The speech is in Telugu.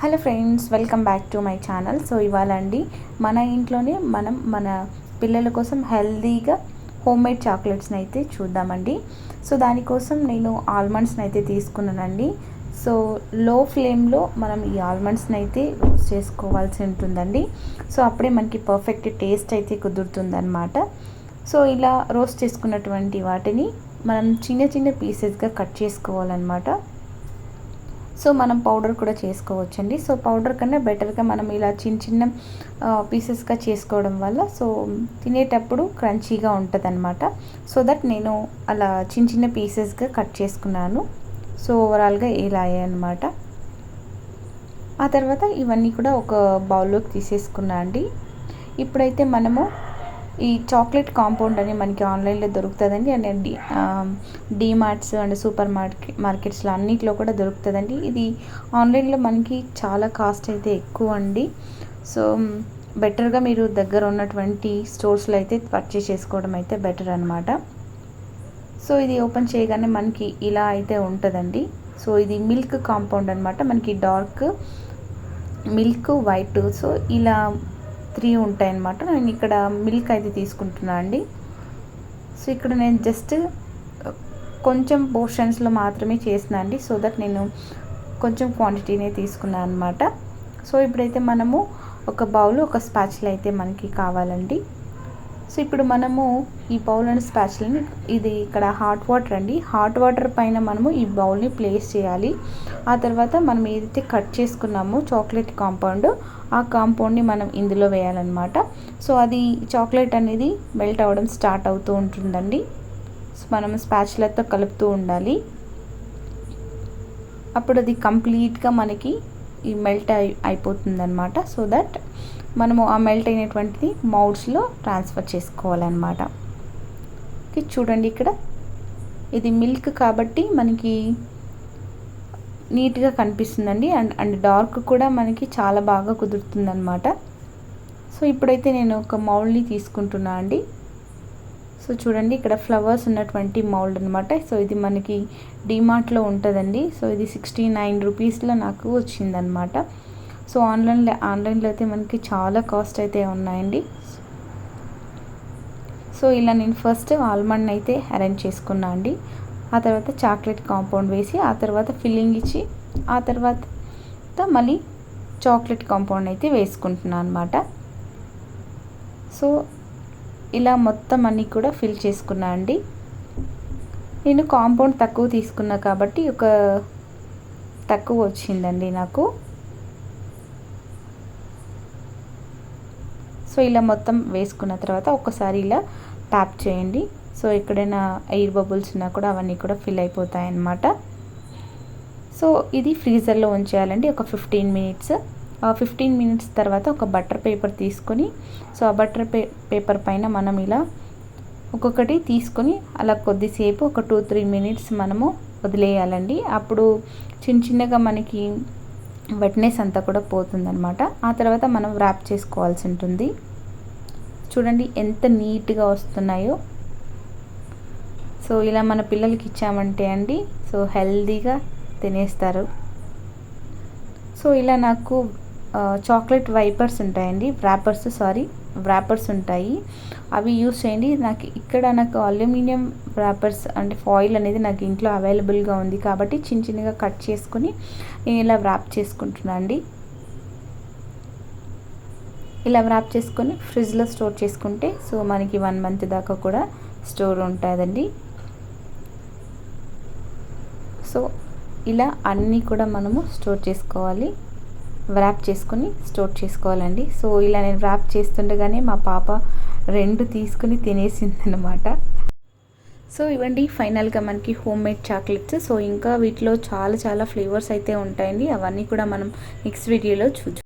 Hello friends, welcome back to my channel. So ఇవాళ అండి మన ఇంట్లోనే మన పిల్లల కోసం హెల్తీగా హోమ్మేడ్ చాక్లెట్స్ని అయితే చూద్దామండి. సో దానికోసం నేను ఆల్మండ్స్ని అయితే తీసుకున్నానండి. సో లో ఫ్లేమ్లో మనం ఈ ఆల్మండ్స్ని అయితే రోస్ట్ చేసుకోవాల్సి ఉంటుందండి. సో అప్పుడే మనకి పర్ఫెక్ట్ టేస్ట్ అయితే కుదురుతుందన్నమాట. సో ఇలా రోస్ట్ చేసుకున్నటువంటి వాటిని మనం చిన్న చిన్న పీసెస్గా కట్ చేసుకోవాలన్నమాట. సో మనం పౌడర్ కూడా చేసుకోవచ్చండి. సో పౌడర్ కన్నా బెటర్గా మనం ఇలా చిన్న చిన్న పీసెస్గా చేసుకోవడం వల్ల సో తినేటప్పుడు క్రంచీగా ఉంటుంది అనమాట. సో దట్ నేను అలా చిన్న చిన్న పీసెస్గా కట్ చేసుకున్నాను. సో ఓవరాల్గా ఇలా అయ్యాయన్నమాట. ఆ తర్వాత ఇవన్నీ కూడా ఒక బౌల్లోకి తీసేసుకున్నా అండి. ఇప్పుడైతే మనము ఈ చాక్లెట్ కాంపౌండ్ అని మనకి ఆన్లైన్లో దొరుకుతుందండి. అండ్ డీమార్ట్స్ అండ్ సూపర్ మార్కెట్స్లో అన్నిట్లో కూడా దొరుకుతుందండి. ఇది ఆన్లైన్లో మనకి చాలా కాస్ట్ అయితే ఎక్కువ అండి. సో బెటర్గా మీరు దగ్గర ఉన్నటువంటి స్టోర్స్లో అయితే పర్చేస్ చేసుకోవడం అయితే బెటర్ అనమాట. సో ఇది ఓపెన్ చేయగానే మనకి ఇలా అయితే ఉంటుందండి. సో ఇది మిల్క్ కాంపౌండ్ అనమాట. మనకి డార్క్ మిల్క్, వైట్, సో ఇలా 3 ఉంటాయన్నమాట. నేను ఇక్కడ మిల్క్ అయితే తీసుకుంటున్నా అండి. సో ఇక్కడ నేను జస్ట్ కొంచెం పోర్షన్స్లో మాత్రమే చేసిన అండి. సో దట్ నేను కొంచెం క్వాంటిటీనే తీసుకున్నాను అనమాట. సో ఇప్పుడైతే మనము ఒక బౌల్, ఒక స్పాచులా అయితే మనకి కావాలండి. సో ఇప్పుడు మనము ఈ బౌల్ అండ్ స్పాచులని, ఇది ఇక్కడ హాట్ వాటర్ అండి. హాట్ వాటర్ పైన మనము ఈ బౌల్ని ప్లేస్ చేయాలి. ఆ తర్వాత మనం ఏదైతే కట్ చేసుకున్నామో చాక్లెట్ కాంపౌండ్, ఆ కాంపౌండ్ని మనం ఇందులో వేయాలన్నమాట. సో అది చాక్లెట్ అనేది మెల్ట్ అవ్వడం స్టార్ట్ అవుతూ ఉంటుందండి. సో మనం స్పాచులాతో కలుపుతూ ఉండాలి. అప్పుడు అది కంప్లీట్గా మనకి ఈ మెల్ట్ అయిపోతుందన్నమాట. సో దట్ మనము ఆ మెల్ట్ అయినటువంటిది మౌల్డ్స్లో ట్రాన్స్ఫర్ చేసుకోవాలన్నమాట. చూడండి ఇక్కడ ఇది మిల్క్ కాబట్టి మనకి నీట్గా కనిపిస్తుందండి. అండ్ డార్క్ కూడా మనకి చాలా బాగా కుదురుతుందన్నమాట. సో ఇప్పుడైతే నేను ఒక మౌల్డ్ని తీసుకుంటున్నా అండి. సో చూడండి ఇక్కడ ఫ్లవర్స్ ఉన్నటువంటి మౌల్డ్ అనమాట. సో ఇది మనకి డీమార్ట్లో ఉంటుందండి. సో ఇది 69 రూపీస్లో నాకు వచ్చిందనమాట. సో ఆన్లైన్లో అయితే మనకి చాలా కాస్ట్ అయితే ఉన్నాయండి. సో ఇలా నేను ఫస్ట్ ఆల్మండ్ అయితే అరేంజ్ చేసుకున్నా అండి. ఆ తర్వాత చాక్లెట్ కాంపౌండ్ వేసి, ఆ తర్వాత ఫిల్లింగ్ ఇచ్చి, ఆ తర్వాత మళ్ళీ చాక్లెట్ కాంపౌండ్ అయితే వేసుకుంటున్నాను అనమాట. సో ఇలా మొత్తం అన్నీ కూడా ఫిల్ చేసుకున్నా అండి. నేను కాంపౌండ్ తక్కువ తీసుకున్నా కాబట్టి ఒక తక్కువ వచ్చిందండి నాకు. సో ఇలా మొత్తం వేసుకున్న తర్వాత ఒకసారి ఇలా ట్యాప్ చేయండి. సో ఎక్కడైనా ఎయిర్ బబుల్స్ ఉన్నా కూడా అవన్నీ కూడా ఫిల్ అయిపోతాయి అన్నమాట. సో ఇది ఫ్రీజర్లో ఉంచేయాలండి ఒక 15 మినిట్స్. 15 మినిట్స్ తర్వాత ఒక బటర్ పేపర్ తీసుకొని, సో ఆ బటర్ పేపర్ పైన మనం ఇలా ఒక్కొక్కటి తీసుకొని అలా కొద్దిసేపు ఒక 2-3 మినిట్స్ మనము వదిలేయాలండి. అప్పుడు చిన్న చిన్నగా మనకి వెట్నెస్ అంతా కూడా పోతుందన్నమాట. ఆ తర్వాత మనం ర్యాప్ చేసుకోవాల్సి ఉంటుంది. చూడండి ఎంత నీట్గా వస్తున్నాయో. సో ఇలా మన పిల్లలకి ఇచ్చామంటే అండి సో హెల్తీగా తినేస్తారు. సో ఇలా నాకు చాక్లెట్ వైపర్స్ ఉంటాయండి, వ్రాపర్స్ ఉంటాయి, అవి యూస్ చేయండి. నాకు అల్యూమినియం వ్రాపర్స్ అంటే ఫాయిల్ అనేది నాకు ఇంట్లో అవైలబుల్గా ఉంది కాబట్టి చిన్న చిన్నగా కట్ చేసుకొని నేను ఇలా వ్రాప్ చేసుకుంటున్నాను అండి. ఇలా వ్రాప్ చేసుకొని ఫ్రిడ్జ్లో స్టోర్ చేసుకుంటే సో మనకి 1 మంత్ దాకా కూడా స్టోర్ ఉంటుందండి. సో ఇలా అన్నీ కూడా మనము స్టోర్ చేసుకోవాలి, వ్రాప్ చేసుకొని స్టోర్ చేసుకోవాలండి. సో ఇలా నేను వ్రాప్ చేస్తుండగానే మా పాప 2 తీసుకుని తినేసిందనమాట. సో ఇవ్వండి ఫైనల్గా మనకి హోమ్మేడ్ చాక్లెట్స్. సో ఇంకా వీటిలో చాలా ఫ్లేవర్స్ అయితే ఉంటాయండి. అవన్నీ కూడా మనం నెక్స్ట్ వీడియోలో చూద్దాం.